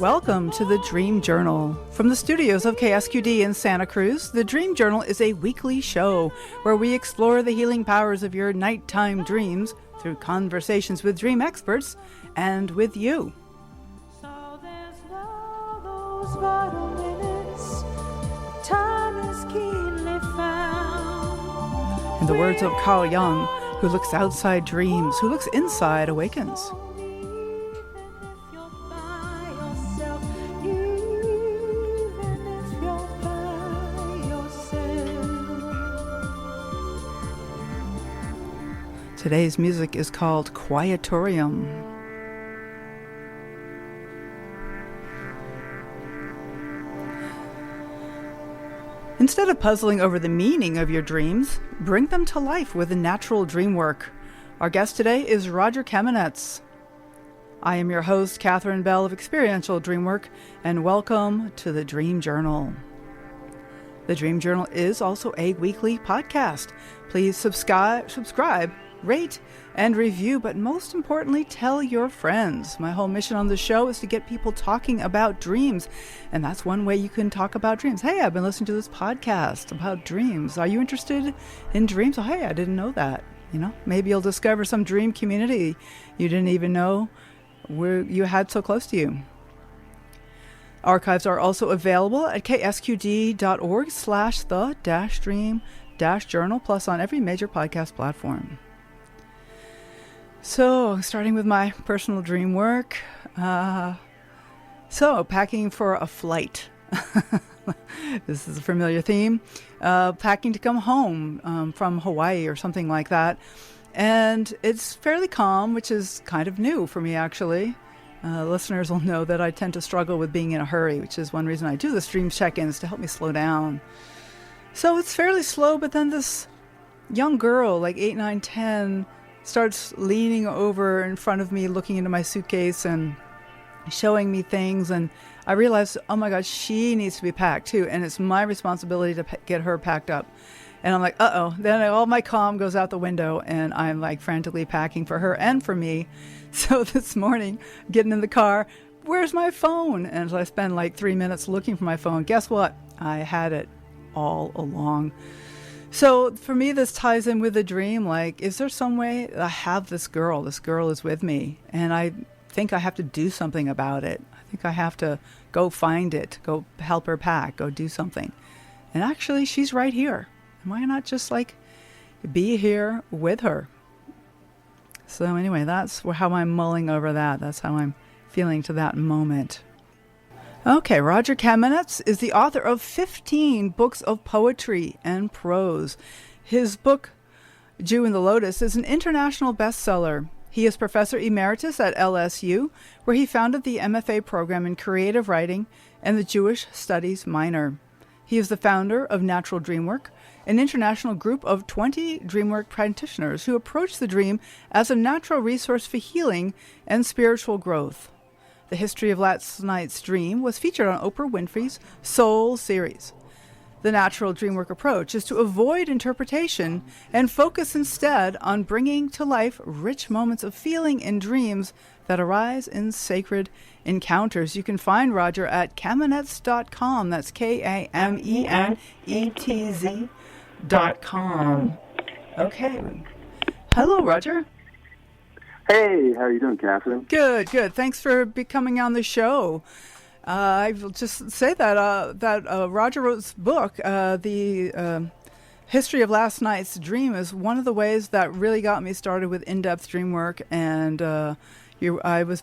welcome to the Dream Journal. From the studios of KSQD in Santa Cruz, the Dream Journal is a weekly show where we explore the healing powers of your nighttime dreams through conversations with dream experts and with you. So there's now those vital minutes, time is keenly found. In the words of Carl Jung, who looks outside dreams, who looks inside awakens. Today's music is called Quietorium. Instead of puzzling over the meaning of your dreams, bring them to life with a Natural Dreamwork. Our guest today is Rodger Kamenetz. I am your host, Katherine Bell of Experiential Dreamwork, and welcome to the Dream Journal. The Dream Journal is also a weekly podcast. Please subscribe, rate, and review, but most importantly, tell your friends. My whole mission on the show is to get people talking about dreams, and that's one way you can talk about dreams. Hey, I've been listening to this podcast about dreams. Are you interested in dreams? Oh, hey, I didn't know that. Maybe you'll discover some dream community you didn't even know you had so close to you. Archives are also available at ksqd.org/the-dream-journal, plus on every major podcast platform. So, starting with my personal dream work. Packing for a flight. This is a familiar theme. Packing to come home from Hawaii or something like that. And it's fairly calm, which is kind of new for me, actually. Listeners will know that I tend to struggle with being in a hurry, which is one reason I do the stream check-ins, to help me slow down. So it's fairly slow, but then this young girl, like 8, 9, 10, starts leaning over in front of me, looking into my suitcase and showing me things. And I realized, oh my God, she needs to be packed too. And it's my responsibility to get her packed up. And I'm like, uh-oh. Then all my calm goes out the window and I'm like frantically packing for her and for me. So this morning, getting in the car, where's my phone? And so I spend like 3 minutes looking for my phone. Guess what? I had it all along. So for me, this ties in with a dream. Like, is there some way I have this girl? This girl is with me. And I think I have to do something about it. I think I have to go find it, go help her pack, go do something. And actually, she's right here. And why not just be here with her? So anyway, that's how I'm mulling over that. That's how I'm feeling to that moment. Okay, Rodger Kamenetz is the author of 15 books of poetry and prose. His book, Jew in the Lotus, is an international bestseller. He is Professor Emeritus at LSU, where he founded the MFA program in creative writing and the Jewish Studies minor. He is the founder of Natural Dreamwork, an international group of 20 dreamwork practitioners who approach the dream as a natural resource for healing and spiritual growth. The history of last night's dream was featured on Oprah Winfrey's Soul series. The Natural Dreamwork approach is to avoid interpretation and focus instead on bringing to life rich moments of feeling in dreams that arise in sacred encounters. You can find Rodger at Kamenetz.com. That's Kamenetz.com. Okay. Hello, Rodger. Hey, how are you doing, Katherine? Good. Thanks for coming on the show. I will just say that Rodger wrote this book, The History of Last Night's Dream, is one of the ways that really got me started with in-depth dream work. And I've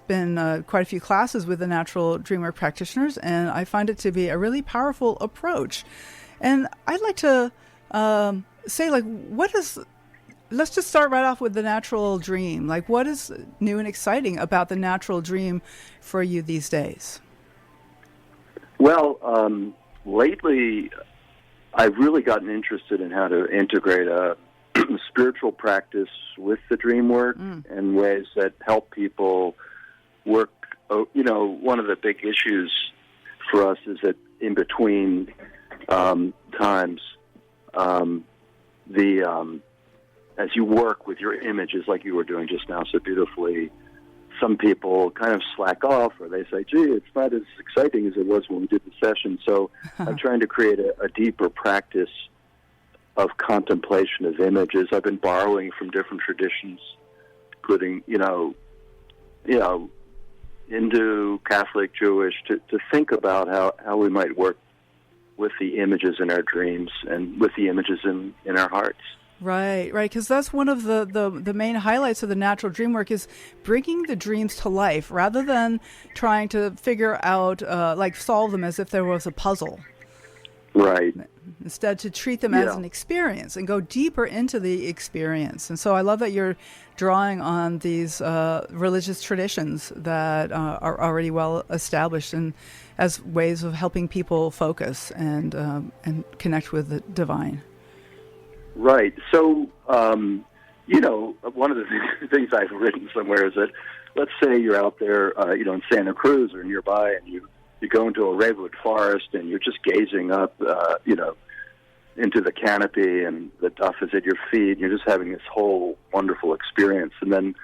been quite a few classes with the Natural Dreamwork practitioners, and I find it to be a really powerful approach. And I'd like to say, let's just start right off with the natural dream. Like, what is new and exciting about the natural dream for you these days? Well, lately, I've really gotten interested in how to integrate a spiritual practice with the dream work in ways that help people work. One of the big issues for us is that in between times, as you work with your images like you were doing just now so beautifully, some people kind of slack off, or they say, gee, it's not as exciting as it was when we did the session. So I'm trying to create a deeper practice of contemplation of images. I've been borrowing from different traditions, including, Hindu, Catholic, Jewish, to think about how we might work with the images in our dreams and with the images in our hearts. Right, because that's one of the main highlights of the natural dream work is bringing the dreams to life rather than trying to figure out, solve them as if there was a puzzle. Right. Instead, to treat them as an experience and go deeper into the experience. And so I love that you're drawing on these religious traditions that are already well established and as ways of helping people focus and connect with the divine. Right. So, one of the things I've written somewhere is that, let's say you're out there, in Santa Cruz or nearby, and you go into a redwood forest and you're just gazing up, into the canopy, and the duff is at your feet. And you're just having this whole wonderful experience. And then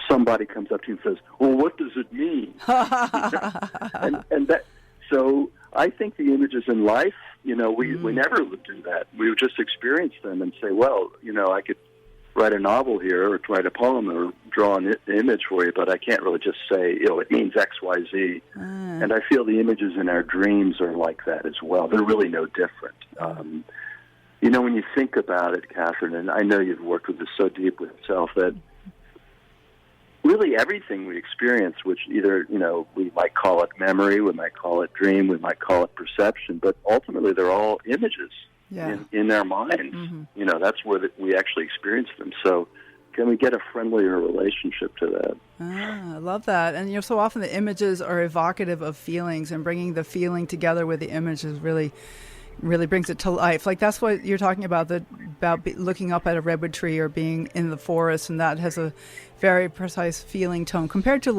somebody comes up to you and says, well, what does it mean? and that, so I think the images in life, we never would do that. We would just experience them and say, well, I could write a novel here or write a poem or draw an image for you, but I can't really just say, it means X, Y, Z. And I feel the images in our dreams are like that as well. They're really no different. When you think about it, Katherine, and I know you've worked with this so deep with yourself, that really everything we experience, which either, we might call it memory, we might call it dream, we might call it perception, but ultimately they're all images in our minds. Mm-hmm. That's where we actually experience them. So can we get a friendlier relationship to that? I love that. And, so often the images are evocative of feelings, and bringing the feeling together with the images really brings it to life. Like that's what you're talking about, looking up at a redwood tree or being in the forest, and that has a very precise feeling tone compared to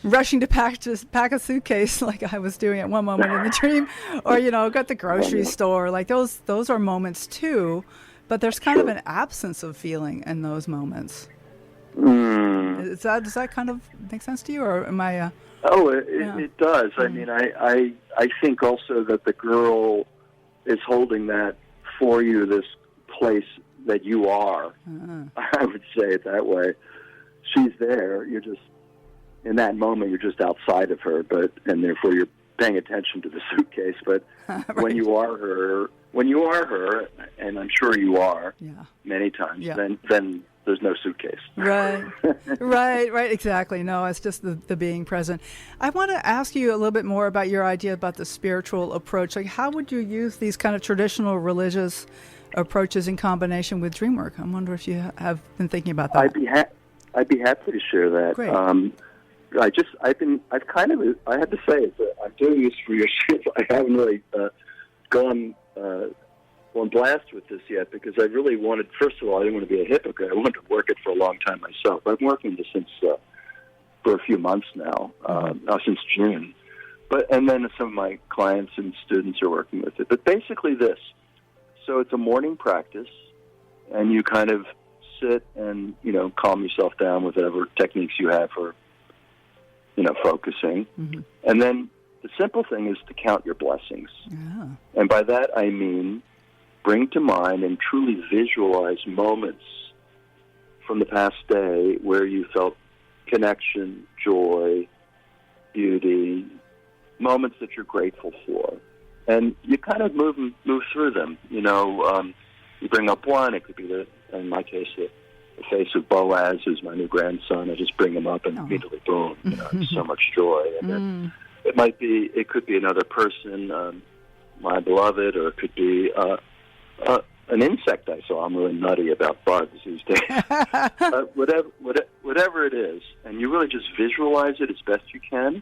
rushing to pack a suitcase like I was doing at one moment in the dream, or got the grocery store. Like those are moments too, but there's kind of an absence of feeling in those moments. Does that kind of make sense to you, or am I? It does. I mean, I think also that the girl is holding that for you, this place that you are. I would say it that way. She's there. You're just, in that moment, you're just outside of her, and therefore you're paying attention to the suitcase. But right. when you are her, and I'm sure you are many times, then there's no suitcase. Right, exactly. No, it's just the being present. I want to ask you a little bit more about your idea about the spiritual approach. Like, how would you use these kind of traditional religious approaches in combination with dream work? I wonder if you have been thinking about that. I'd be happy to share that. Great. I had to say, I'm doing this for your shit. I haven't really gone on blast with this yet, because I really wanted, first of all, I didn't want to be a hypocrite. I wanted to work it for a long time myself. I've been working this since for a few months now, since June. And then some of my clients and students are working with it. But basically this. So it's a morning practice, and you kind of sit and, calm yourself down with whatever techniques you have for, focusing. Mm-hmm. And then the simple thing is to count your blessings. Yeah. And by that I mean bring to mind and truly visualize moments from the past day where you felt connection, joy, beauty, moments that you're grateful for. And you kind of move through them. You bring up one. It could be, in my case, the face of Boaz, who's my new grandson. I just bring him up and immediately, boom, so much joy. And then it could be another person, my beloved, or it could be an insect I saw. I'm really nutty about bugs these days. Whatever it is, and you really just visualize it as best you can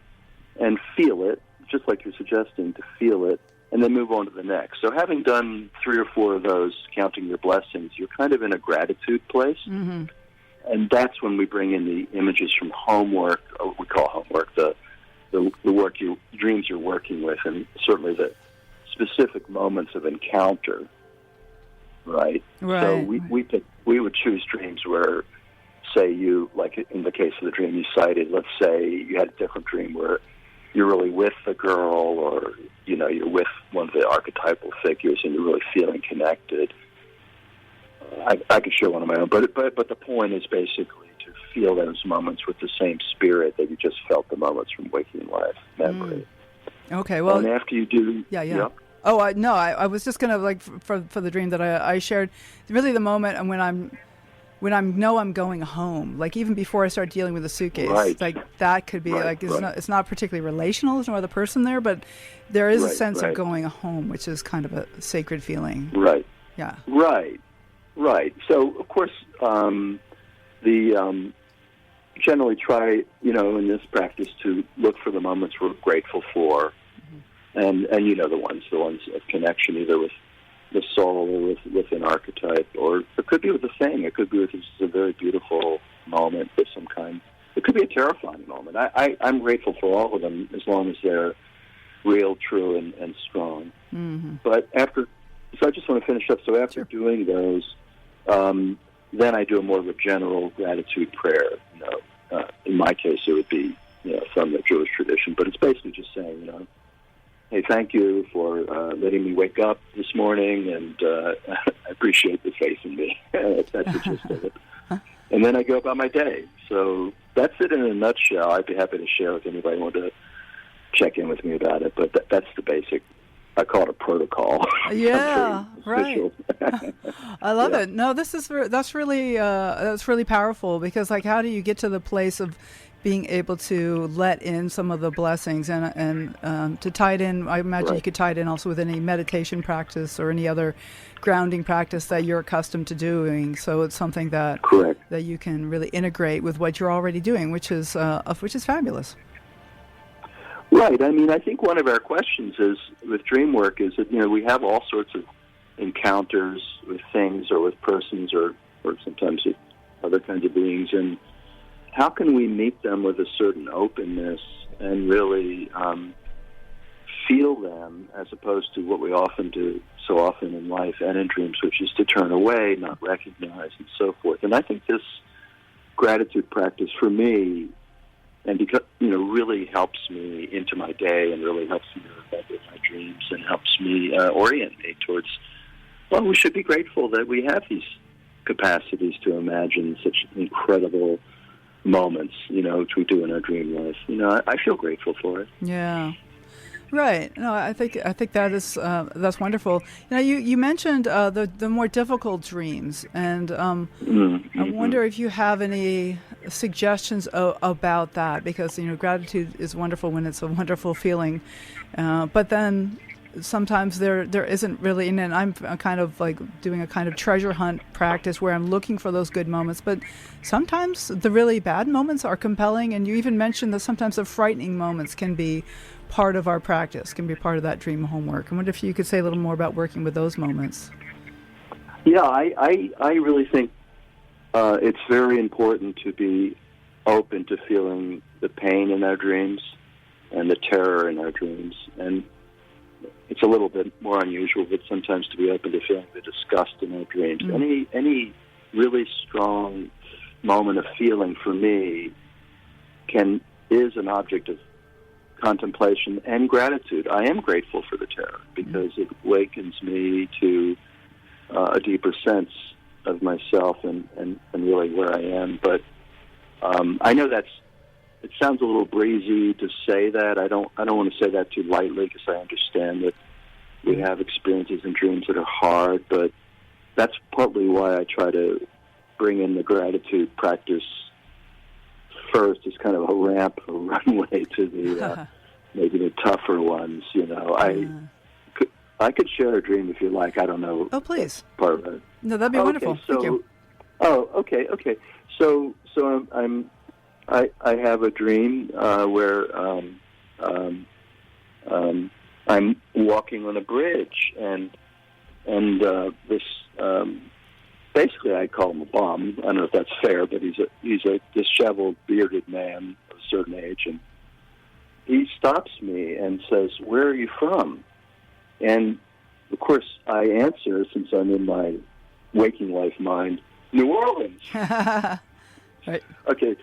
and feel it, just like you're suggesting, to feel it, and then move on to the next. So having done 3 or 4 of those, counting your blessings, you're kind of in a gratitude place. Mm-hmm. And that's when we bring in the images from homework, or we call homework, the work dreams you're working with, and certainly the specific moments of encounter. Right. So we would choose dreams where say you, like in the case of the dream you cited, let's say you had a different dream where you're really with the girl, or you're with one of the archetypal figures and you're really feeling connected. I could share one of my own, but the point is basically to feel those moments with the same spirit that you just felt the moments from waking life memory. Okay, well, and after you do, yeah. Oh, I was just gonna, like, for the dream that I shared, really the moment when I know I'm going home, like even before I start dealing with the suitcase, right. like that could be it's not particularly relational. There's no other person there, but there is a sense of going home, which is kind of a sacred feeling. Right. Yeah. Right. So of course, generally try, in this practice to look for the moments we're grateful for, and the ones of connection, either with the soul or with an archetype, or it could be with a thing. It could be with just a very beautiful moment with some kind. It could be a terrifying moment. I'm grateful for all of them as long as they're real, true, and strong. Mm-hmm. But so I just want to finish up. So after doing those, then I do a more of a general gratitude prayer. In my case, it would be from the Jewish tradition, but it's basically just saying, hey, thank you for letting me wake up this morning, and I appreciate the faith in me. That's the gist of it. And then I go about my day. So that's it in a nutshell. I'd be happy to share if anybody wanted to check in with me about it, but that's the basic. I call it a protocol. Yeah, right. I love it. No, that's really powerful, because, like, how do you get to the place of being able to let in some of the blessings and to tie it in? I imagine you could tie it in also with any meditation practice or any other grounding practice that you're accustomed to doing. So it's something that you can really integrate with what you're already doing, which is fabulous. Right. I mean, I think one of our questions is with dream work is that we have all sorts of encounters with things or with persons or sometimes with other kinds of beings, and how can we meet them with a certain openness and really feel them, as opposed to what we often do so often in life and in dreams, which is to turn away, not recognize, and so forth. And I think this gratitude practice for me, and because really helps me into my day, and really helps me remember my dreams, and helps me orient me towards, well, we should be grateful that we have these capacities to imagine such incredible moments, which we do in our dream life. I feel grateful for it. Yeah. Right. No, I think that is that's wonderful. You mentioned the more difficult dreams, and I wonder if you have any suggestions about that, because gratitude is wonderful when it's a wonderful feeling, but then sometimes there isn't really, and I'm kind of like doing a kind of treasure hunt practice where I'm looking for those good moments, but sometimes the really bad moments are compelling, and you even mentioned that sometimes the frightening moments can be part of our practice, can be part of that dream homework. I wonder if you could say a little more about working with those moments. Yeah, I really think it's very important to be open to feeling the pain in our dreams and the terror in our dreams. And it's a little bit more unusual, but sometimes to be open to feeling the disgust in our dreams. Any really strong moment of feeling for me is an object of contemplation and gratitude. I am grateful for the terror because it awakens me to a deeper sense of myself and really where I am. But I know it sounds a little breezy to say that. I don't want to say that too lightly, because I understand that we have experiences and dreams that are hard, but that's partly why I try to bring in the gratitude practice first as kind of a ramp, a runway to the maybe the tougher ones. I could share a dream if you like. I don't know. Oh, please. Part of it. No, that'd be wonderful. So, thank you. Oh, okay. So I have a dream where I'm walking on a bridge, and this basically I call him a bum. I don't know if that's fair, but he's a disheveled, bearded man of a certain age, and he stops me and says, "Where are you from?" And of course I answer, since I'm in my waking life mind, "New Orleans." Right. Okay,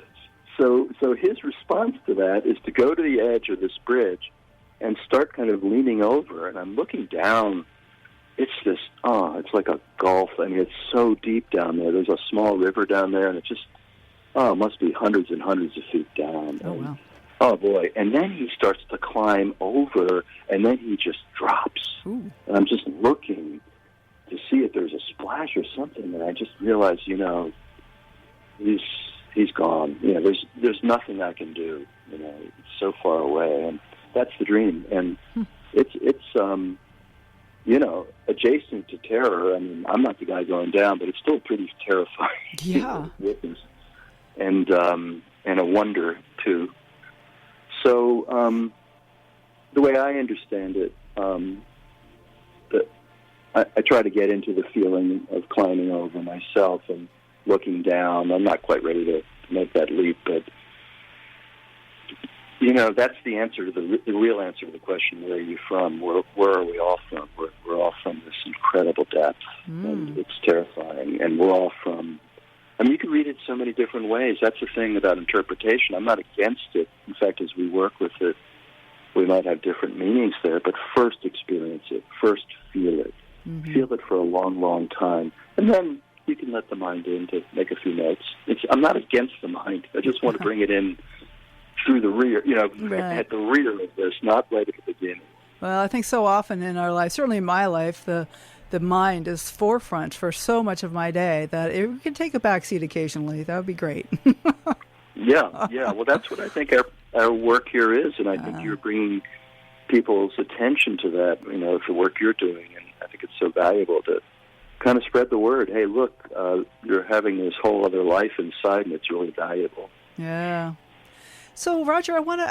so his response to that is to go to the edge of this bridge and start kind of leaning over, and I'm looking down. It's just, it's like a gulf. I mean, it's so deep down there. There's a small river down there, and it just, it must be hundreds and hundreds of feet down. Oh, wow. Oh, boy. And then he starts to climb over, and then he just drops. Ooh. And I'm just looking to see if there's a splash or something, and I just realized, he's gone. There's nothing I can do. It's so far away, and that's the dream. And it's adjacent to terror. I mean, I'm not the guy going down, but it's still pretty terrifying. Yeah. Witness. And a wonder too. So the way I understand it, that I try to get into the feeling of climbing over myself and looking down. I'm not quite ready to make that leap, but that's the answer to the real answer to the question: where are you from? Where are we all from? We're all from this incredible depth, and it's terrifying. And we're all from. I mean, you can read it so many different ways. That's the thing about interpretation. I'm not against it. In fact, as we work with it, we might have different meanings there. But first experience it. First feel it. Mm-hmm. Feel it for a long, long time. And then you can let the mind in to make a few notes. I'm not against the mind. I just want to bring it in through the rear, right. At the rear of this, not right at the beginning. Well, I think so often in our life, certainly in my life, the mind is forefront for so much of my day that we can take a back seat occasionally. That would be great. Yeah. Well, that's what I think our work here is, and I think you're bringing people's attention to that, the work you're doing, and I think it's so valuable to kind of spread the word. Hey, look, you're having this whole other life inside, and it's really valuable. Yeah. So, Rodger, I want to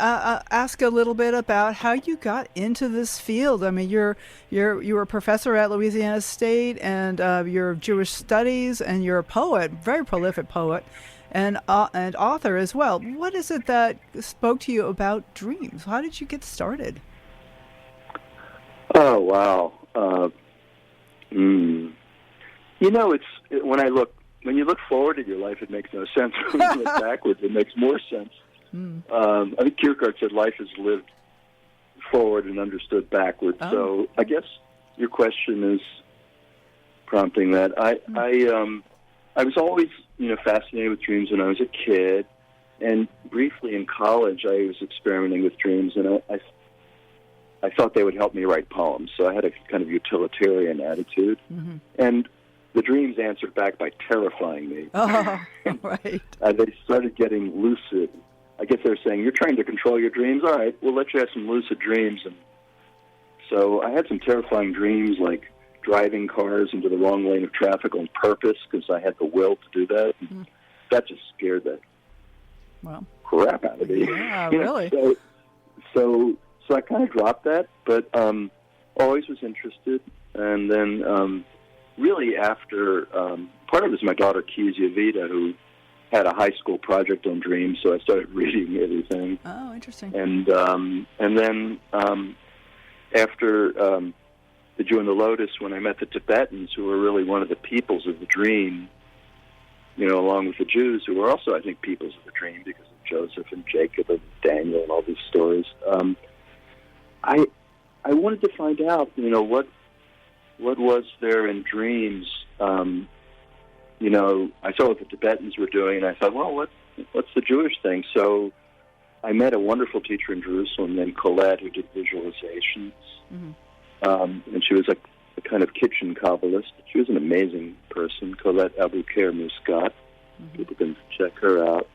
ask a little bit about how you got into this field. I mean, you were a professor at Louisiana State, and you're Jewish studies, and you're a poet, very prolific poet, and author as well. What is it that spoke to you about dreams? How did you get started? Oh, wow. It's when you look forward in your life, it makes no sense. When you look backwards, it makes more sense. I think Kierkegaard said life is lived forward and understood backwards. Oh. So I guess your question is prompting that. I was always, fascinated with dreams when I was a kid, and briefly in college I was experimenting with dreams, and I thought they would help me write poems. So I had a kind of utilitarian attitude, and the dreams answered back by terrifying me. Oh, right. They started getting lucid. I guess they're saying, you're trying to control your dreams? All right, we'll let you have some lucid dreams. And so I had some terrifying dreams, like driving cars into the wrong lane of traffic on purpose because I had the will to do that. And that just scared the crap out of me. Yeah, really. So I kind of dropped that, but always was interested. And then really after, part of it is my daughter, Kezia Vida, who had a high school project on dreams, so I started reading everything. Oh, interesting. And then after the Jew and the Lotus, when I met the Tibetans, who were really one of the peoples of the dream, along with the Jews, who were also, I think, peoples of the dream because of Joseph and Jacob and Daniel and all these stories. I wanted to find out, what was there in dreams. I saw what the Tibetans were doing, and I thought, well, what's the Jewish thing? So I met a wonderful teacher in Jerusalem named Colette who did visualizations, and she was a kind of kitchen Kabbalist. She was an amazing person, Colette Abouker Muscat. People can check her out.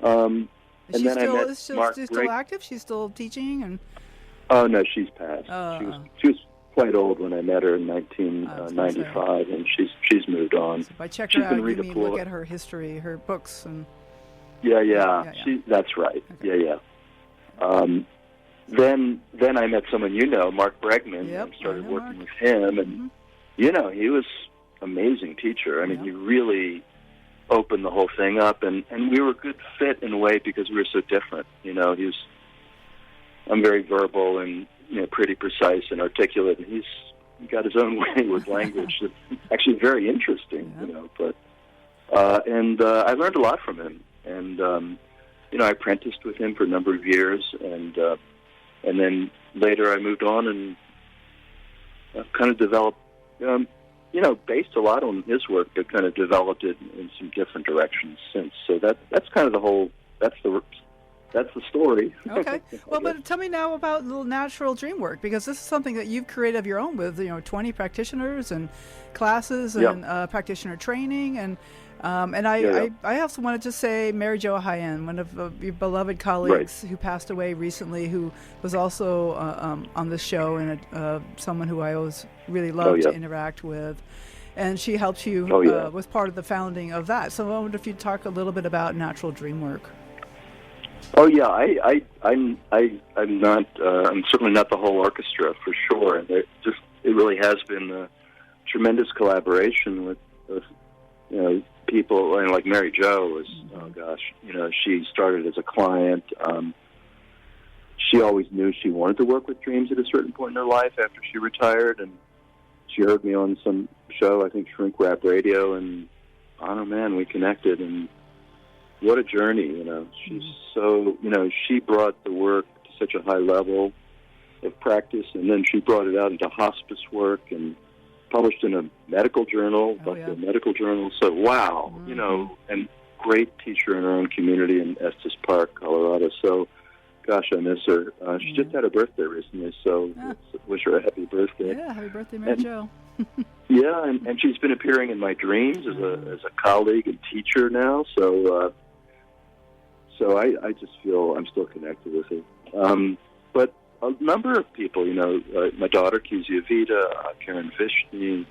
And then I met Mark. She's still active? She's still teaching? And oh, no, she's passed. She was quite old when I met her in 1995, and she's moved on. So if I check her out, you mean look at her history, her books, and yeah. That's right. Okay. Then I met someone Mark Bregman, and started working with him, and he was an amazing teacher. I mean, he really opened the whole thing up, and we were a good fit in a way because we were so different. I'm very verbal and pretty precise and articulate, and he's got his own way with language that's actually very interesting, But I learned a lot from him, and I apprenticed with him for a number of years, and then later I moved on and kind of developed, based a lot on his work, but kind of developed it in some different directions since. So that's kind of the whole. That's the story. Okay. Well, but tell me now about the Natural Dreamwork, because this is something that you've created of your own with 20 practitioners and classes and practitioner training and. I also want to just say Mary Jo Hyen, one of your beloved colleagues who passed away recently, who was also on this show, and someone who I always really loved to interact with. And she helped you, was part of the founding of that. So I wonder if you'd talk a little bit about Natural Dreamwork. Oh yeah, I'm not. I'm certainly not the whole orchestra for sure. And it really has been a tremendous collaboration with people, and like Mary Jo was, she started as a client. She always knew she wanted to work with dreams at a certain point in her life after she retired, and she heard me on some show, I think Shrink Wrap Radio, and oh man, we connected, and what a journey, She's so, she brought the work to such a high level of practice, and then she brought it out into hospice work and published in a medical journal, medical journal. So, wow, and great teacher in her own community in Estes Park, Colorado. So, gosh, I miss her. She just had a birthday recently, so wish her a happy birthday. Yeah, happy birthday, Mary Jo. And she's been appearing in my dreams as a colleague and teacher now. So, I just feel I'm still connected with her. But a number of people, my daughter, Kezia Vita, Karen Vishny,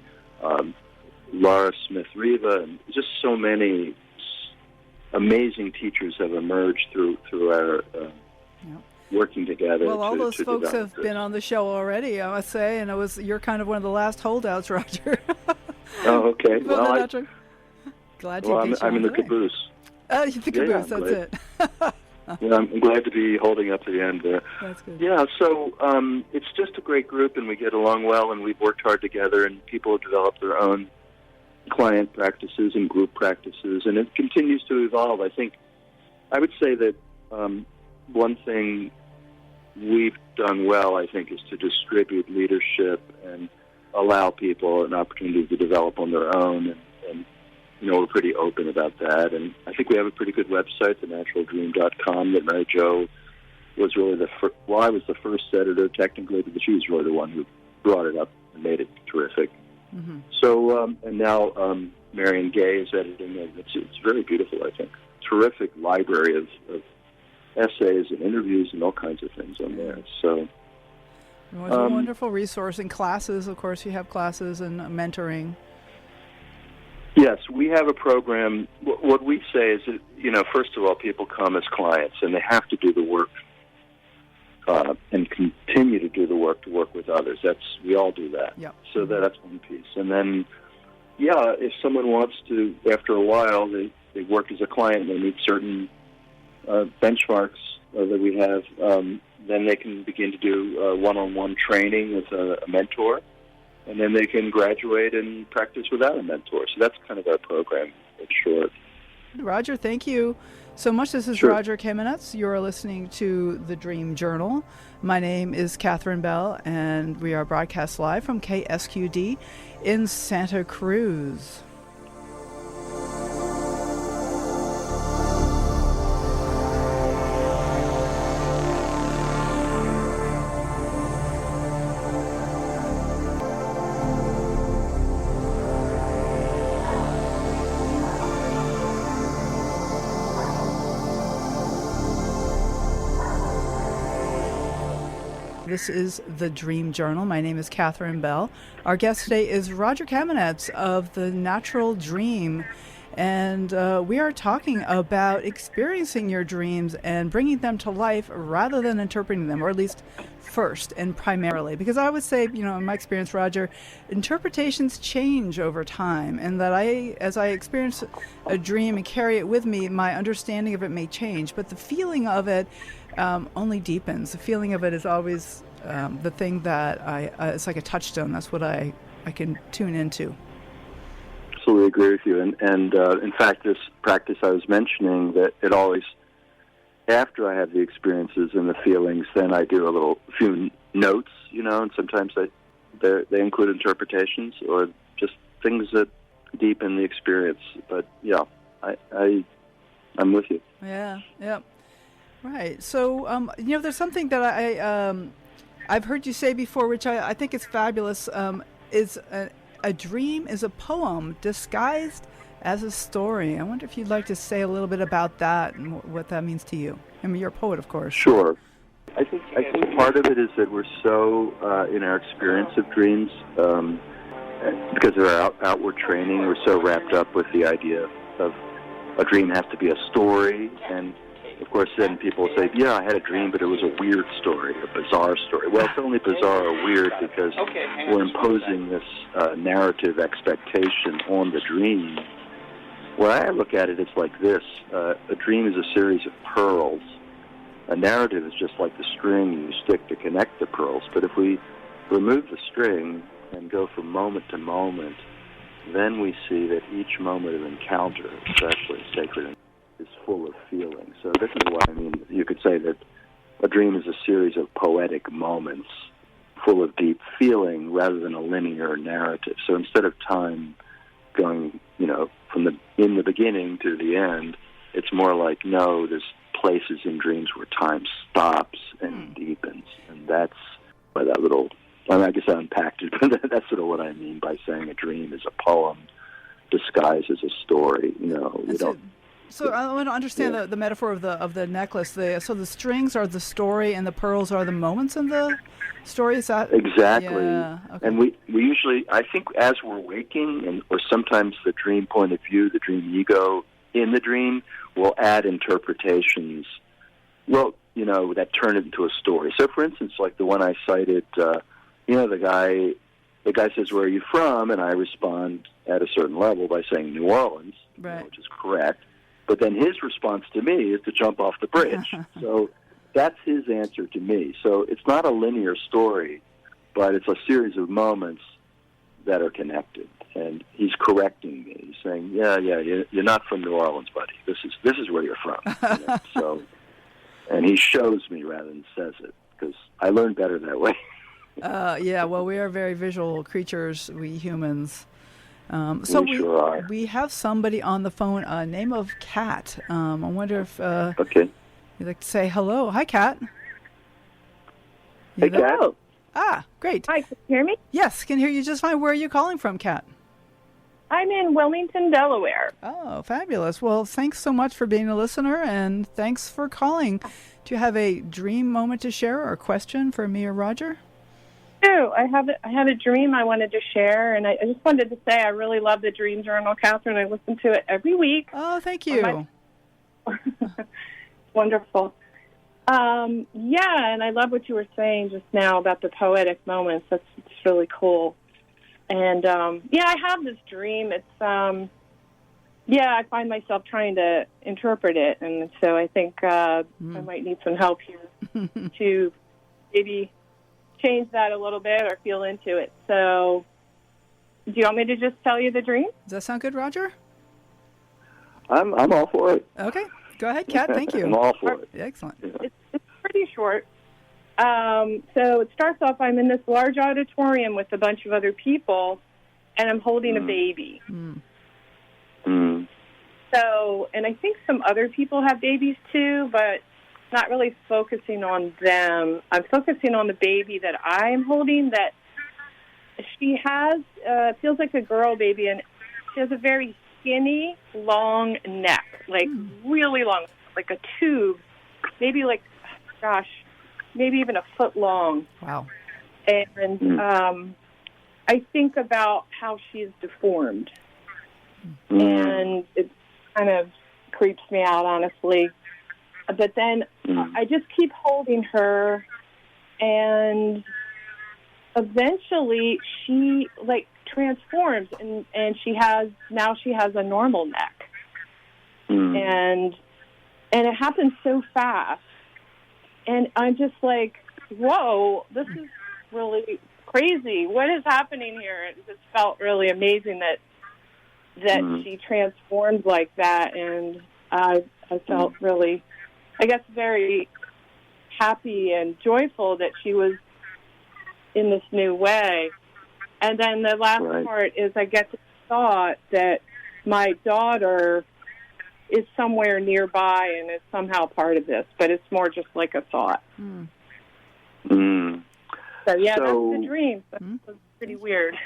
Laura Smith-Riva, and just so many amazing teachers have emerged through our working together. Well, all those folks have been on the show already, I must say, and you're kind of one of the last holdouts, Rodger. Oh, okay. Well, glad you I'm in the caboose. The caboose, that's it. I'm glad to be holding up to the end there. That's good. Yeah, so it's just a great group, and we get along well, and we've worked hard together, and people have developed their own client practices and group practices, and it continues to evolve. I would say that one thing we've done well, I think, is to distribute leadership and allow people an opportunity to develop on their own, and we're pretty open about that. And I think we have a pretty good website, thenaturaldream.com, that Mary Jo was really I was the first editor, technically, but she was really the one who brought it up and made it terrific. Mm-hmm. So, and now Marion Gay is editing it. It's very beautiful, I think. Terrific library of essays and interviews and all kinds of things on there. So it was a wonderful resource. And classes, of course, you have classes and mentoring. Yes, we have a program. What we say is that, first of all, people come as clients, and they have to do the work and continue to do the work to work with others. We all do that. Yep. So that's one piece. And then, if someone wants to, after a while, they work as a client and they meet certain benchmarks that we have, then they can begin to do one-on-one training with a mentor. And then they can graduate and practice without a mentor. So that's kind of our program in short. Rodger, thank you so much. This is Rodger Kamenetz. You're listening to The Dream Journal. My name is Katherine Bell, and we are broadcast live from KSQD in Santa Cruz. This is The Dream Journal. My name is Katherine Bell. Our guest today is Rodger Kamenetz of the Natural Dream. And we are talking about experiencing your dreams and bringing them to life rather than interpreting them, or at least first and primarily. Because I would say, in my experience, Rodger, interpretations change over time. And that as I experience a dream and carry it with me, my understanding of it may change. But the feeling of it only deepens. The feeling of it is always the thing that it's like a touchstone. That's what I can tune into. absolutely agree with you. And in fact, this practice I was mentioning, that it always, after I have the experiences and the feelings, then I do a few notes, and sometimes they include interpretations or just things that deepen the experience. But yeah, I'm with you. Yeah. Right. So, there's something that I've heard you say before, which I think is fabulous. Is a dream is a poem disguised as a story. I wonder if you'd like to say a little bit about that and what that means to you. I mean, you're a poet, of course. Sure. I think part of it is that we're so in our experience of dreams, because of our outward training, we're so wrapped up with the idea of a dream has to be a story, and of course then people say, yeah, I had a dream, but it was a weird story, a bizarre story. Well, it's only bizarre or weird because we're imposing this narrative expectation on the dream. When I look at it, it's like this. A dream is a series of pearls. A narrative is just like the string you stick to connect the pearls. But if we remove the string and go from moment to moment, then we see that each moment of encounter, especially sacred, is full of feeling. So this is what I mean. You could say that a dream is a series of poetic moments full of deep feeling rather than a linear narrative. So instead of time going, from in the beginning to the end, it's more like, no, there's places in dreams where time stops and deepens. And that's by that little, I guess I unpacked it, but that's sort of what I mean by saying a dream is a poem disguised as a story. So I want to understand the metaphor of the necklace. So the strings are the story, and the pearls are the moments in the story. Is that exactly? Yeah. Okay. And we usually, I think, as we're waking, or sometimes the dream point of view, the dream ego in the dream, will add interpretations. Well, that turn it into a story. So, for instance, like the one I cited, the guy says, "Where are you from?" And I respond at a certain level by saying New Orleans, right. Which is correct. But then his response to me is to jump off the bridge. So that's his answer to me. So it's not a linear story, but it's a series of moments that are connected. And he's correcting me. He's saying, "Yeah, you're not from New Orleans, buddy. This is where you're from." So, and he shows me rather than says it, because I learn better that way. Well, we are very visual creatures, we humans. So we sure are. We have somebody on the phone, name of Kat. I wonder if okay. You'd like to say hello. Hi, Kat. Hey, Kat. Ah, great. Hi, can you hear me? Yes, can hear you just fine. Where are you calling from, Kat? I'm in Wilmington, Delaware. Oh, fabulous. Well, thanks so much for being a listener, and thanks for calling. Do you have a dream moment to share or a question for me or Rodger? Oh, I had a dream I wanted to share, and I just wanted to say I really love the Dream Journal, Katherine. I listen to it every week. Oh, thank you. Wonderful. And I love what you were saying just now about the poetic moments. It's really cool. And, I have this dream. It's, I find myself trying to interpret it, and so I think I might need some help here to maybe change that a little bit or feel into it. So do you want me to just tell you the dream? Does that sound good, Rodger? I'm all for it. Okay. Go ahead, Kat. Thank you. I'm all for it. Excellent. Yeah. It's pretty short. So it starts off, I'm in this large auditorium with a bunch of other people, and I'm holding a baby. So, and I think some other people have babies too, but not really focusing on them. I'm focusing on the baby that I'm holding, that she has, feels like a girl baby, and she has a very skinny, long neck, like really long, like a tube, maybe maybe even a foot long. Wow. And I think about how she's deformed, and it kind of creeps me out, honestly. But then I just keep holding her, and eventually she transforms, and she has a normal neck, and it happens so fast, and I'm just like, whoa, this is really crazy. What is happening here? It just felt really amazing that that she transformed like that, and I felt really, I guess, very happy and joyful that she was in this new way. And then the last part is I get the thought that my daughter is somewhere nearby and is somehow part of this, but it's more just like a thought. So, yeah, that's the dream. That's pretty weird.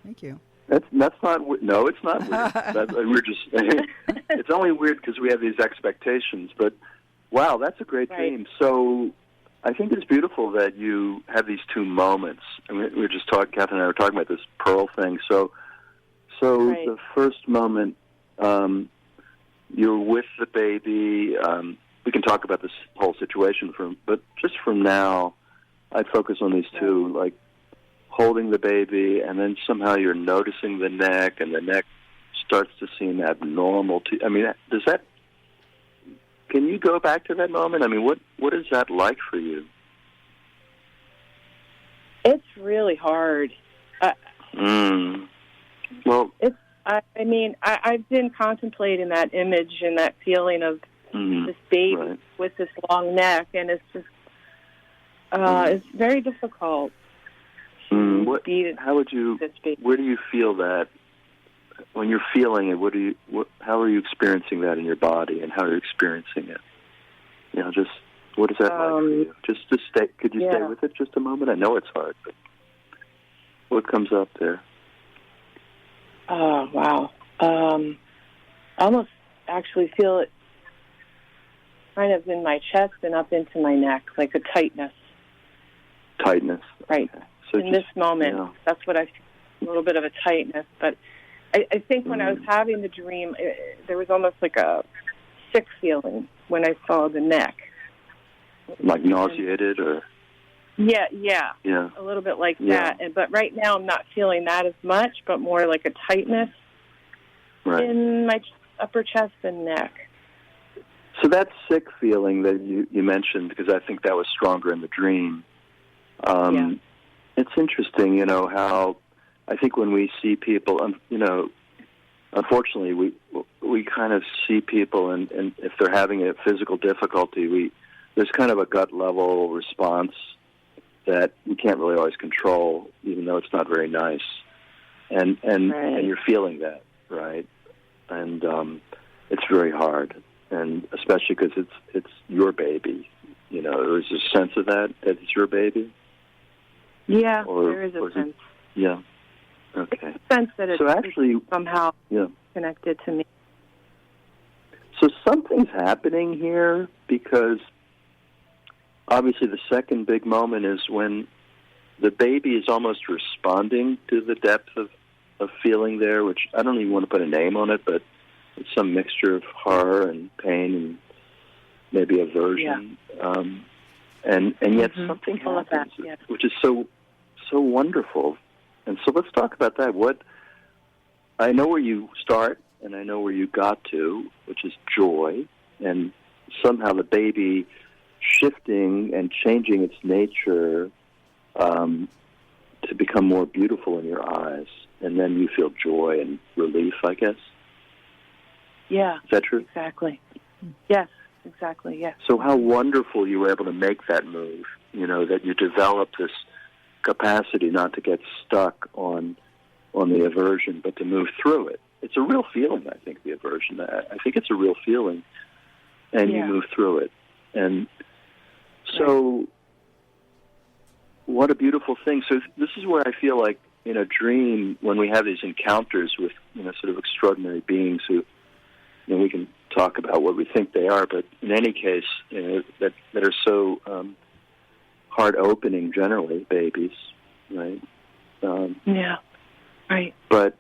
Thank you. That's not no, it's not weird. We're just it's only weird because we have these expectations. But wow, that's a great dream. So I think it's beautiful that you have these two moments. I mean, we were just talking. Katherine and I were talking about this pearl thing. So the first moment, you're with the baby. We can talk about this whole situation but just from now, I'd focus on these two, like holding the baby, and then somehow you're noticing the neck, and the neck starts to seem abnormal to. I mean, can you go back to that moment? I mean, what is that like for you? It's really hard. Well, I mean, I've been contemplating that image and that feeling of this baby with this long neck, and it's just it's very difficult. How would you? Where do you feel that when you're feeling it? How are you experiencing that in your body, and how are you experiencing it? You know, just what is that like for you? Just to stay. Could you stay with it just a moment? I know it's hard, but what comes up there? Oh wow! I almost actually feel it kind of in my chest and up into my neck, like a tightness. Tightness, right? Okay. So in this moment, that's what I feel, a little bit of a tightness. But I think when I was having the dream, there was almost like a sick feeling when I saw the neck. Like nauseated or? Yeah. A little bit like that. But right now I'm not feeling that as much, but more like a tightness in my upper chest and neck. So that sick feeling that you mentioned, because I think that was stronger in the dream, it's interesting, you know, how I think when we see people, you know, unfortunately we kind of see people, and if they're having a physical difficulty, there's kind of a gut level response that we can't really always control, even though it's not very nice, and you're feeling that, right? And it's very hard, and especially because it's your baby, you know. There's a sense of that it's your baby. Yeah, there is a sense. Yeah. Okay. It's a sense that it's actually somehow connected to me. So something's happening here, because obviously the second big moment is when the baby is almost responding to the depth of feeling there, which I don't even want to put a name on it, but it's some mixture of horror and pain and maybe aversion. And yet something happens, which is so wonderful. And so let's talk about that. I know where you start, and I know where you got to, which is joy, and somehow the baby shifting and changing its nature to become more beautiful in your eyes, and then you feel joy and relief, I guess. Yeah. Is that true? Exactly. Yes. Exactly, yes. So how wonderful you were able to make that move, you know, that you developed this capacity not to get stuck on the aversion, but to move through it. It's a real feeling, I think, the aversion. I think it's a real feeling, and you move through it. And so what a beautiful thing. So this is where I feel like in a dream, when we have these encounters with, you know, sort of extraordinary beings who, you know, we can talk about what we think they are, but in any case, you know, that are so heart-opening, generally, babies, right? Right. But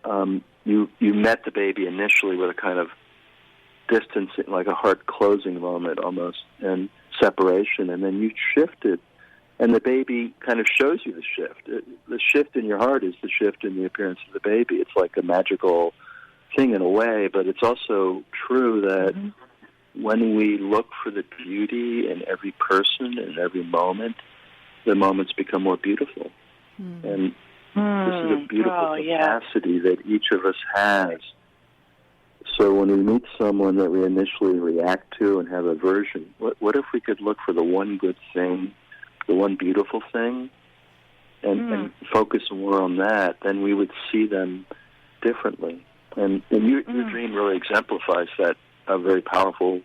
you met the baby initially with a kind of distance, like a heart-closing moment almost, and separation, and then you shifted, and the baby kind of shows you the shift. The shift in your heart is the shift in the appearance of the baby. It's like a magical thing in a way, but it's also true that when we look for the beauty in every person and every moment, the moments become more beautiful. And this is a beautiful capacity that each of us has So when we meet someone that we initially react to and have aversion, what if we could look for the one good thing, the one beautiful thing, and focus more on that? Then we would see them differently. And your dream really exemplifies that, a very powerful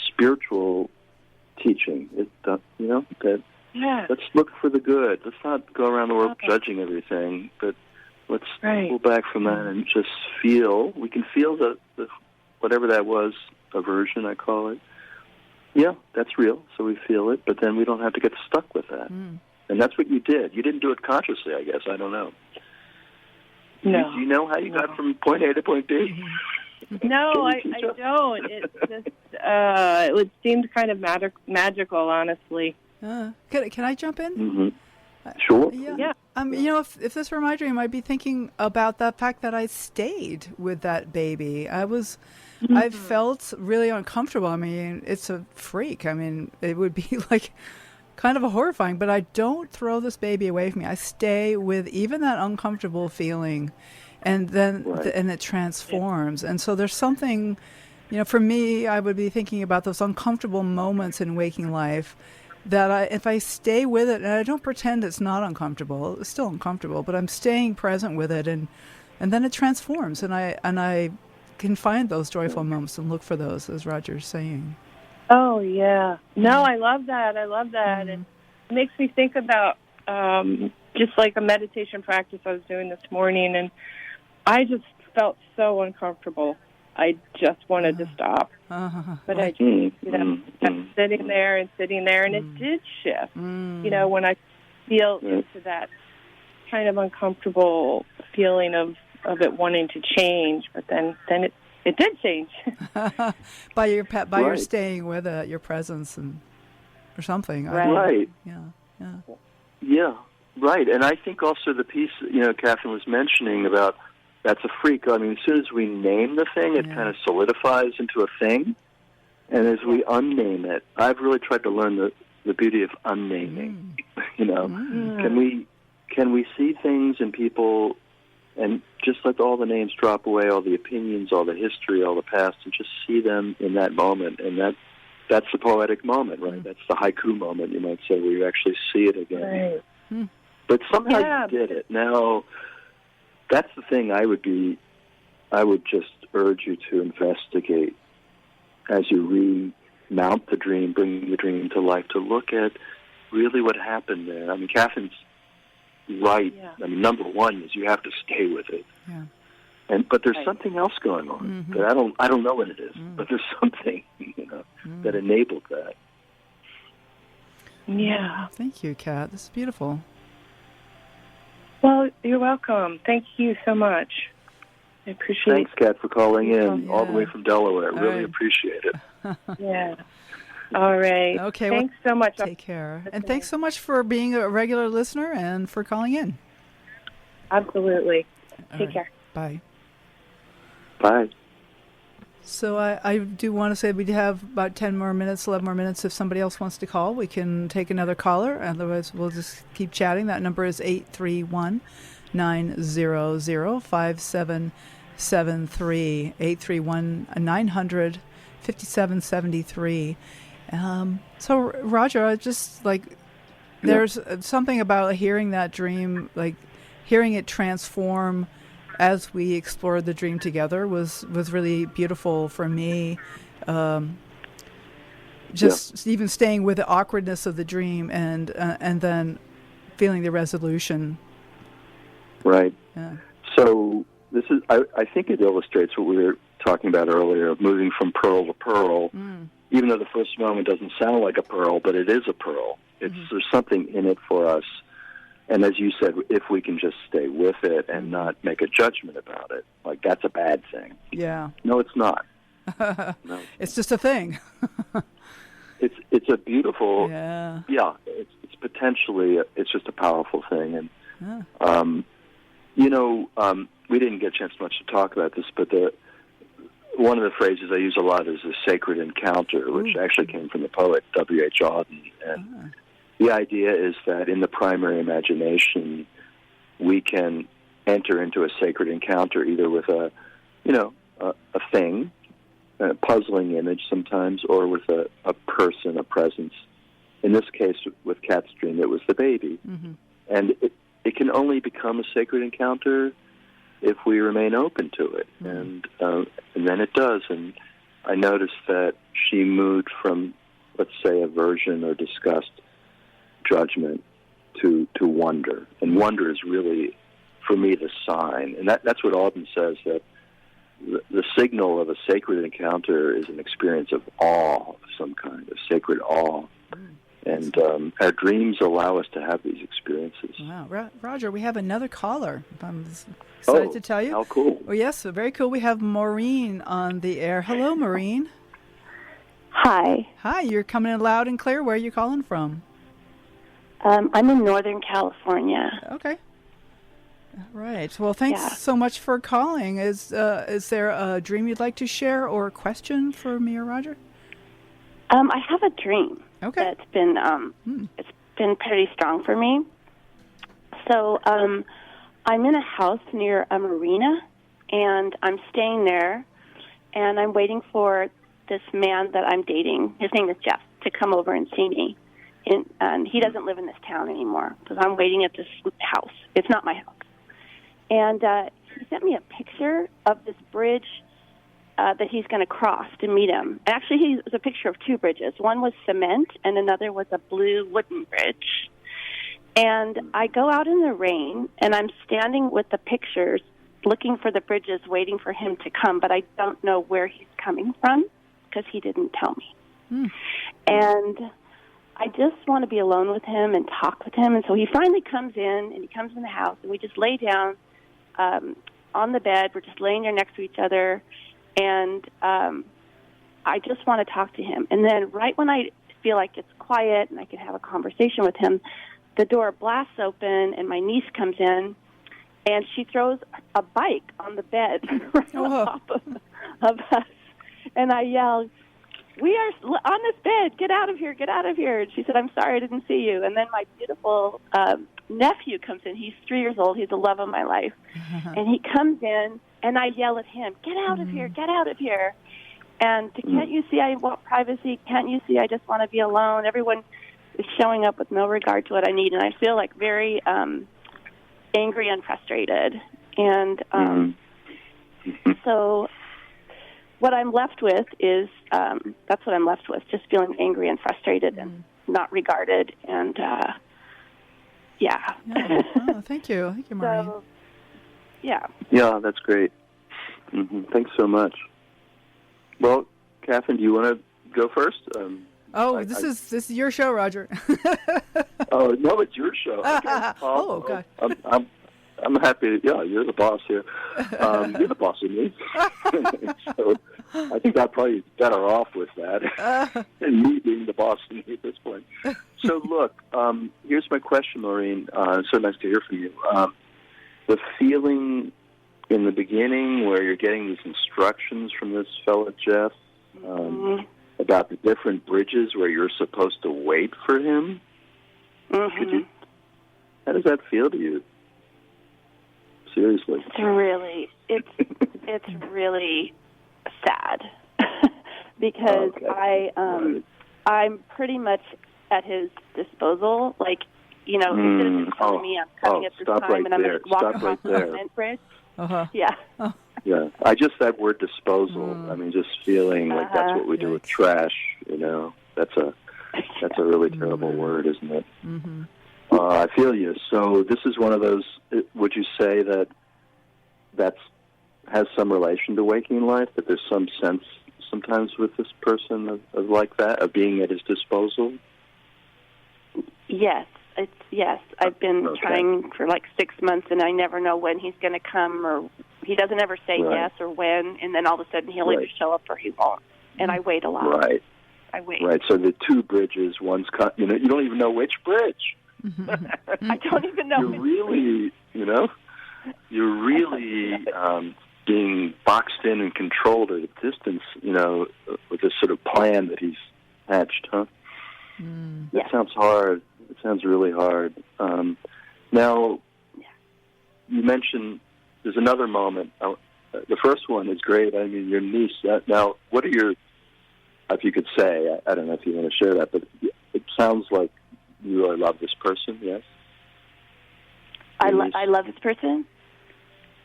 spiritual teaching. That let's look for the good. Let's not go around the world judging everything, but let's pull back from that and just feel. We can feel the whatever that was, aversion, I call it. Yeah, that's real, so we feel it, but then we don't have to get stuck with that. And that's what you did. You didn't do it consciously, I guess. I don't know. No. Do you know how you got from point A to point B? No, I don't. It's just, it seemed kind of magical, honestly. Can I jump in? Mm-hmm. Sure. Yeah. If this were my dream, I'd be thinking about the fact that I stayed with that baby. I felt really uncomfortable. I mean, it's a freak. I mean, it would be like kind of a horrifying, but I don't throw this baby away from me. I stay with even that uncomfortable feeling, and then and it transforms. And so there's something, for me, I would be thinking about those uncomfortable moments in waking life that if I stay with it, and I don't pretend it's not uncomfortable, it's still uncomfortable, but I'm staying present with it, and then it transforms, and I can find those joyful moments and look for those, as Rodger's saying. Oh, yeah. No, I love that. And it makes me think about just like a meditation practice I was doing this morning, and I just felt so uncomfortable. I just wanted to stop. But I just, kept sitting there, and it did shift. When I feel into that kind of uncomfortable feeling of it wanting to change, but then it did change. by your staying with it, your presence or something. Right. Yeah, right. And I think also the piece, Katherine was mentioning about that's a freak. I mean, as soon as we name the thing, it kind of solidifies into a thing. And as we unname it, I've really tried to learn the beauty of unnaming. Can we see things in people and just let all the names drop away, all the opinions, all the history, all the past, and just see them in that moment. And that's the poetic moment, right? That's the haiku moment, you might say, where you actually see it again. Right. But somehow you did it. Now, that's the thing I would just urge you to investigate as you remount the dream, bring the dream to life, to look at really what happened there. I mean, Catherine's right. I mean, number one is you have to stay with it. But there's something else going on that I don't know what it is, but there's something that enabled that. Yeah. Thank you, Kat. This is beautiful. Well, you're welcome. Thank you so much. I appreciate it. Thanks, Kat, for calling in all the way from Delaware. Really appreciate it. Yeah. All right. Okay. Thanks so much. Take care. And thanks so much for being a regular listener and for calling in. Absolutely. Take care. Bye. Bye. So I do want to say we have about 11 more minutes. If somebody else wants to call, we can take another caller. Otherwise, we'll just keep chatting. That number is 831-900-5773. 831-900-5773. So, Rodger, there's something about hearing that dream, like hearing it transform as we explored the dream together was really beautiful for me. Even staying with the awkwardness of the dream and then feeling the resolution. Right. Yeah. So this is, I think it illustrates what we were talking about earlier, of moving from pearl to pearl. Even though the first moment doesn't sound like a pearl, but it is a pearl. There's something in it for us. And as you said, if we can just stay with it and not make a judgment about it, like that's a bad thing. Yeah. No, it's not. No. It's just a thing. It's a beautiful. Yeah. Yeah. It's potentially it's just a powerful thing, and we didn't get a chance much to talk about this, but one of the phrases I use a lot is a sacred encounter, which actually came from the poet W.H. Auden. And the idea is that in the primary imagination, we can enter into a sacred encounter either with a a thing, a puzzling image sometimes, or with a person, a presence. In this case, with Kat's dream, it was the baby. Mm-hmm. And it can only become a sacred encounter if we remain open to it. Mm-hmm. And then it does. And I noticed that she moved from, let's say, aversion or disgust, judgment, to wonder. And wonder is really, for me, the sign. And that's what Auden says, that the signal of a sacred encounter is an experience of awe of some kind, of sacred awe. And our dreams allow us to have these experiences. Wow. Rodger, we have another caller. I'm excited to tell you. How cool. Oh, yes, very cool. We have Maureen on the air. Hello, Maureen. Hi. Hi, you're coming in loud and clear. Where are you calling from? I'm in Northern California. Okay. All right. Well, thanks so much for calling. Is there a dream you'd like to share or a question for me or Rodger? I have a dream. Okay. That's been it's been pretty strong for me. So I'm in a house near a marina, and I'm staying there, and I'm waiting for this man that I'm dating. His name is Jeff, to come over and see me. And he doesn't live in this town anymore because I'm waiting at this house. It's not my house. And he sent me a picture of this bridge that he's going to cross to meet him. Actually, it was a picture of two bridges. One was cement, and another was a blue wooden bridge. And I go out in the rain, and I'm standing with the pictures, looking for the bridges, waiting for him to come, but I don't know where he's coming from because he didn't tell me. And I just want to be alone with him and talk with him. And so he finally comes in, and he comes in the house, and we just lay down on the bed. We're just laying there next to each other, and I just want to talk to him. And then right when I feel like it's quiet and I can have a conversation with him, the door blasts open, and my niece comes in, and she throws a bike on the bed right on top of us. And I yell, "We are on this bed. Get out of here. Get out of here." And she said, "I'm sorry I didn't see you." And then my beautiful nephew comes in. He's 3 years old. He's the love of my life. And he comes in, and I yell at him, "Get out of here. Get out of here." And can't you see I want privacy? Can't you see I just want to be alone? Everyone is showing up with no regard to what I need. And I feel like very angry and frustrated. And so what I'm left with is, that's what I'm left with, just feeling angry and frustrated and not regarded. And, Oh, thank you. Thank you, Maureen. So, yeah. Yeah, that's great. Thanks so much. Well, Katherine, do you want to go first? This is your show, Rodger. Oh, no, it's your show. Okay. God. I'm happy. You're the boss here. You're the boss of me. So I think I'm probably better off with that than me being the boss of me at this point. So look, here's my question, Maureen. It's so nice to hear from you. The feeling in the beginning where you're getting these instructions from this fellow Jeff about the different bridges where you're supposed to wait for him. How does that feel to you? Seriously. It's really sad because I'm pretty much at his disposal. Like, he could have just told me I'm coming at this time and I'm going to walk across the cement bridge. Yeah. Yeah. That word disposal. I mean, just feeling like that's what we do with trash. That's a really terrible word, isn't it? I feel you. So this is one of those. Would you say that has some relation to waking life? That there's some sense sometimes with this person of like that, of being at his disposal? Yes. I've been trying for like 6 months, and I never know when he's going to come, or he doesn't ever say yes or when, and then all of a sudden he'll either show up or he won't, and I wait a lot. Right. I wait. Right. So the two bridges, one's you don't even know which bridge. I don't even know. You're really being boxed in and controlled at a distance, with this sort of plan that he's hatched, huh? That sounds hard. It sounds really hard. Now, you mentioned there's another moment the first one is great. I mean, your niece. Now, what are your? If you could say, I don't know if you want to share that, but it sounds like you really love this person. Yes. I love this person.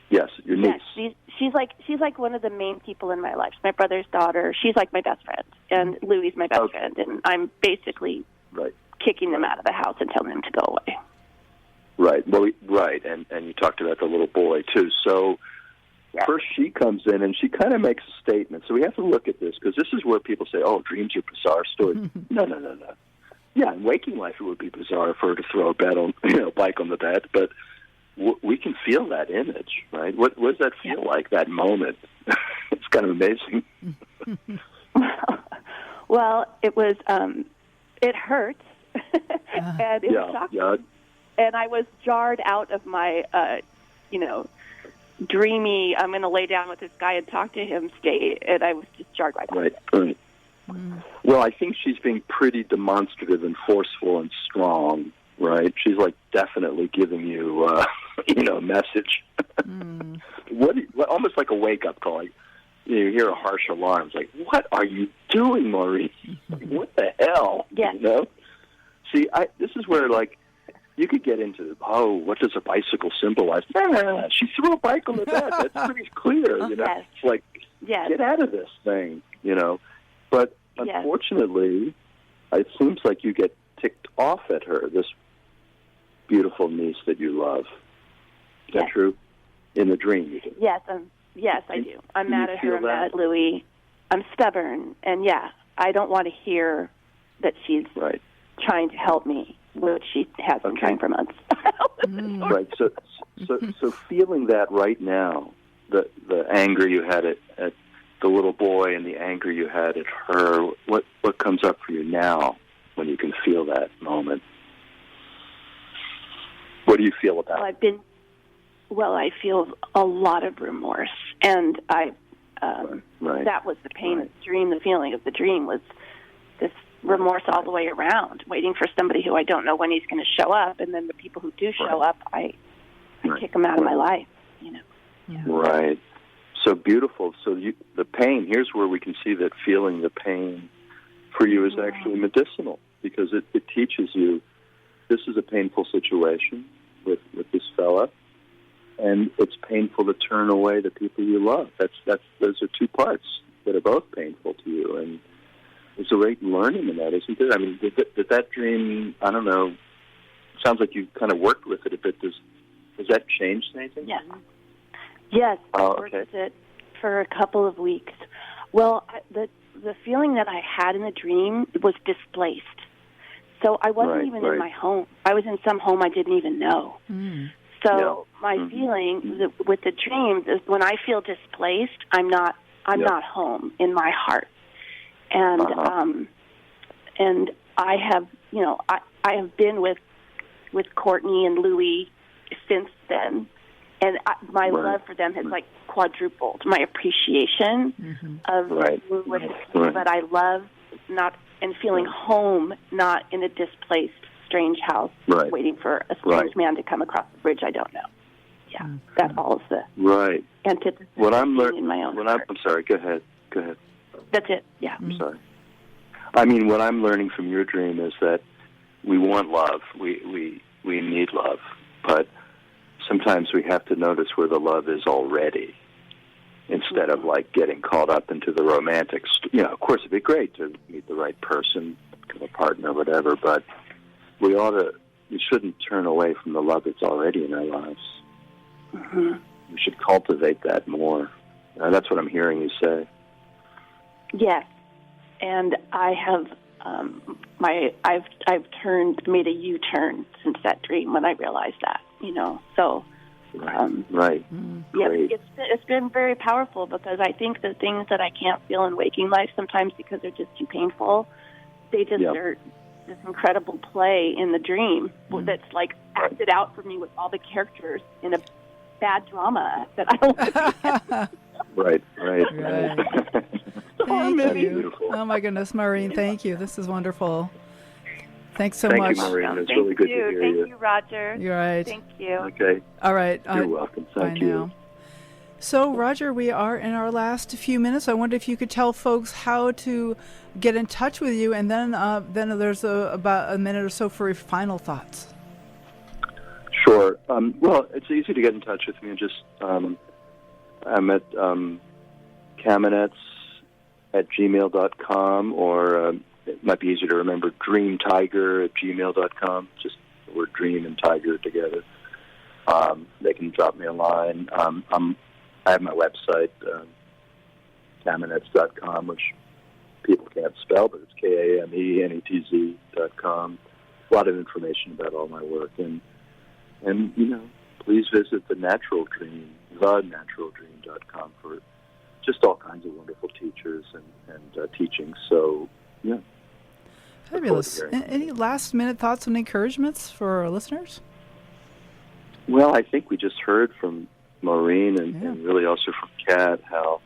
Yes, your niece. Yes, she's like one of the main people in my life. She's my brother's daughter. She's like my best friend, and Louie's my best friend, and I'm basically kicking them out of the house and telling them to go away. Right. Well, right, and you talked about the little boy too. So first she comes in and she kind of makes a statement. So we have to look at this because this is where people say, "Oh, dreams are bizarre stories." No. Yeah, in waking life it would be bizarre for her to throw a bike on the bed, but we can feel that image, right? What does that feel like? That moment? It's kind of amazing. Well, it was. It hurts, and it was shocking. Yeah. And I was jarred out of my, dreamy, I'm going to lay down with this guy and talk to him state, and I was just jarred right out of it. Right. Well, I think she's being pretty demonstrative and forceful and strong, right? She's like definitely giving you, a message. Almost like a wake-up call. You hear a harsh alarm. It's like, what are you doing, Maureen? What the hell? Yeah. See, this is where, you could get into, what does a bicycle symbolize? She threw a bike on the bed. That's pretty clear, Yes. It's like, get out of this thing, But unfortunately, it seems like you get ticked off at her, this beautiful niece that you love. Is that true? In the dream, you do? Yes, yes, I do. I'm mad at her. I'm mad at Louie. I'm stubborn, and I don't want to hear that she's trying to help me, which she has been trying for months. Right. So feeling that right now, the anger you had at the little boy and the anger you had at her, what comes up for you now when you can feel that moment? What do you feel about it? I feel a lot of remorse, and that was the pain of the dream. The feeling of the dream was this remorse all the way around, waiting for somebody who I don't know when he's going to show up, and then the people who do show up, I kick them out of my life. Yeah. Right. So beautiful. So the pain. Here's where we can see that feeling the pain for you is actually medicinal, because it teaches you this is a painful situation with this fella. And it's painful to turn away the people you love. Those are two parts that are both painful to you, and there's a great learning in that, isn't there? I mean, did that dream? I don't know. Sounds like you kind of worked with it a bit. Has that changed anything? Yes. I worked with it for a couple of weeks. Well, the feeling that I had in the dream was displaced. So I wasn't even in my home. I was in some home I didn't even know. So my feeling with the dreams is when I feel displaced, I'm not home in my heart, and and I have I have been with Courtney and Louie since then, and my love for them has quadrupled. My appreciation of that I love, not and feeling home, not in a displaced strange house, waiting for a strange man to come across the bridge I don't know. Yeah, that all is the antithesis what I'm in my own heart. I'm sorry. Go ahead. That's it. Yeah. I'm sorry. I mean, what I'm learning from your dream is that we want love. We need love, but sometimes we have to notice where the love is already, instead of getting caught up into the romantics. Of course, it'd be great to meet the right person, become a partner, whatever, but we shouldn't turn away from the love that's already in our lives. We should cultivate that more. That's what I'm hearing you say. Yes, and I have I've made a U-turn since that dream when I realized that. So. Right. Yeah, it's been very powerful, because I think the things that I can't feel in waking life sometimes because they're just too painful, they just are this incredible play in the dream that's acted out for me with all the characters in a bad drama that I don't want to be. Right. Thank you. Oh my goodness, Maureen, thank you. This is wonderful. Thanks so much. Thank you, Maureen. It's really good to hear you. Thank you, Roger. You're right. Thank you. Okay. All right. You're welcome. Thank you. Now. So, Rodger, we are in our last few minutes. I wonder if you could tell folks how to get in touch with you, and then there's about a minute or so for your final thoughts. Sure. Well, it's easy to get in touch with me. Just I'm at Kamenetz@gmail.com, or it might be easier to remember, dreamtiger@gmail.com. Just the word dream and tiger together. They can drop me a line. I have my website, Kamenetz.com, which people can't spell, but it's Kamenetz.com. A lot of information about all my work. And please visit the Natural Dream, thenaturaldream.com, for just all kinds of wonderful teachers and teachings. So, yeah. Fabulous. Any last-minute thoughts and encouragements for our listeners? Well, I think we just heard from Maureen and really also from Kat how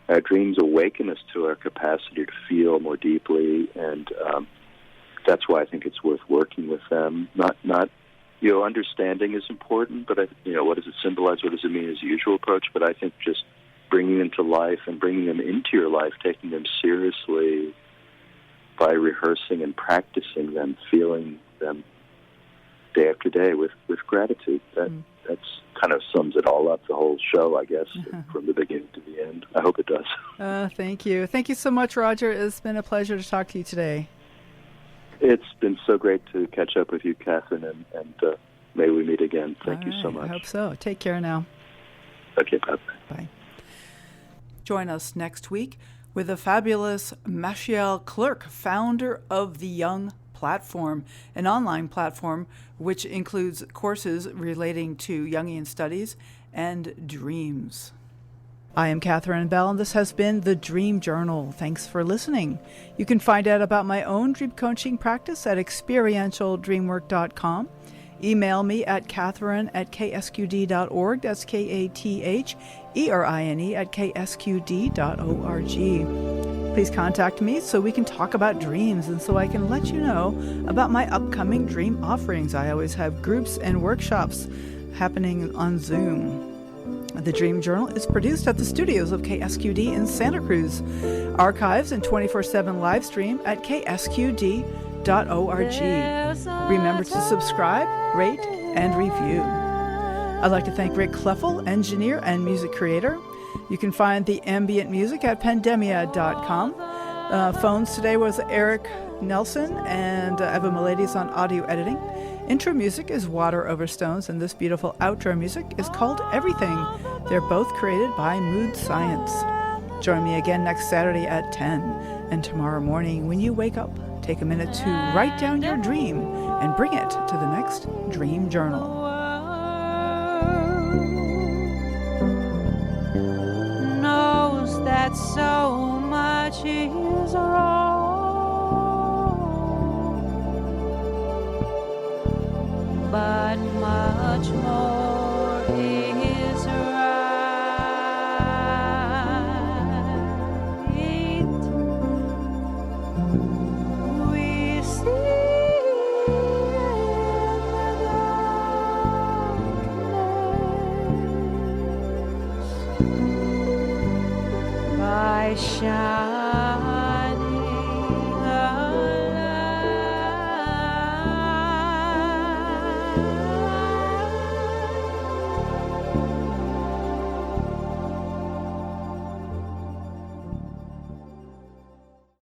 our dreams awaken us to our capacity to feel more deeply, and that's why I think it's worth working with them. Not understanding is important, but what does it symbolize? What does it mean as a usual approach? But I think just bringing them to life and bringing them into your life, taking them seriously by rehearsing and practicing them, feeling them day after day with gratitude. That's kind of sums it all up, the whole show, I guess, from the beginning to the end. I hope it does. Thank you. Thank you so much, Rodger. It's been a pleasure to talk to you today. It's been so great to catch up with you, Katherine, and may we meet again. Thank you so much. I hope so. Take care now. Okay, bye-bye. Bye. Join us next week with the fabulous Michelle Clerk, founder of the Young Platform, an online platform which includes courses relating to Jungian studies and dreams. I am Katherine Bell, and this has been the Dream Journal. Thanks for listening. You can find out about my own dream coaching practice at experientialdreamwork.com. Email me at Katherine@ksqd.org. That's KATHERINE@ksqd.org. Please contact me so we can talk about dreams and so I can let you know about my upcoming dream offerings. I always have groups and workshops happening on Zoom. The Dream Journal is produced at the studios of KSQD in Santa Cruz. Archives and 24/7 live stream at ksqd.org. Remember to subscribe, rate, and review. I'd like to thank Rick Kleffel, engineer and music creator. You can find the ambient music at pandemia.com. Phones today was Eric Nelson, and Eva Miladies on audio editing. Intro music is Water Over Stones, and this beautiful outro music is called Everything. They're both created by Mood Science. Join me again next Saturday at 10. And tomorrow morning, when you wake up, take a minute to write down your dream and bring it to the next Dream Journal. Knows that so much is wrong, but much more is right. We see in the darkness by shine.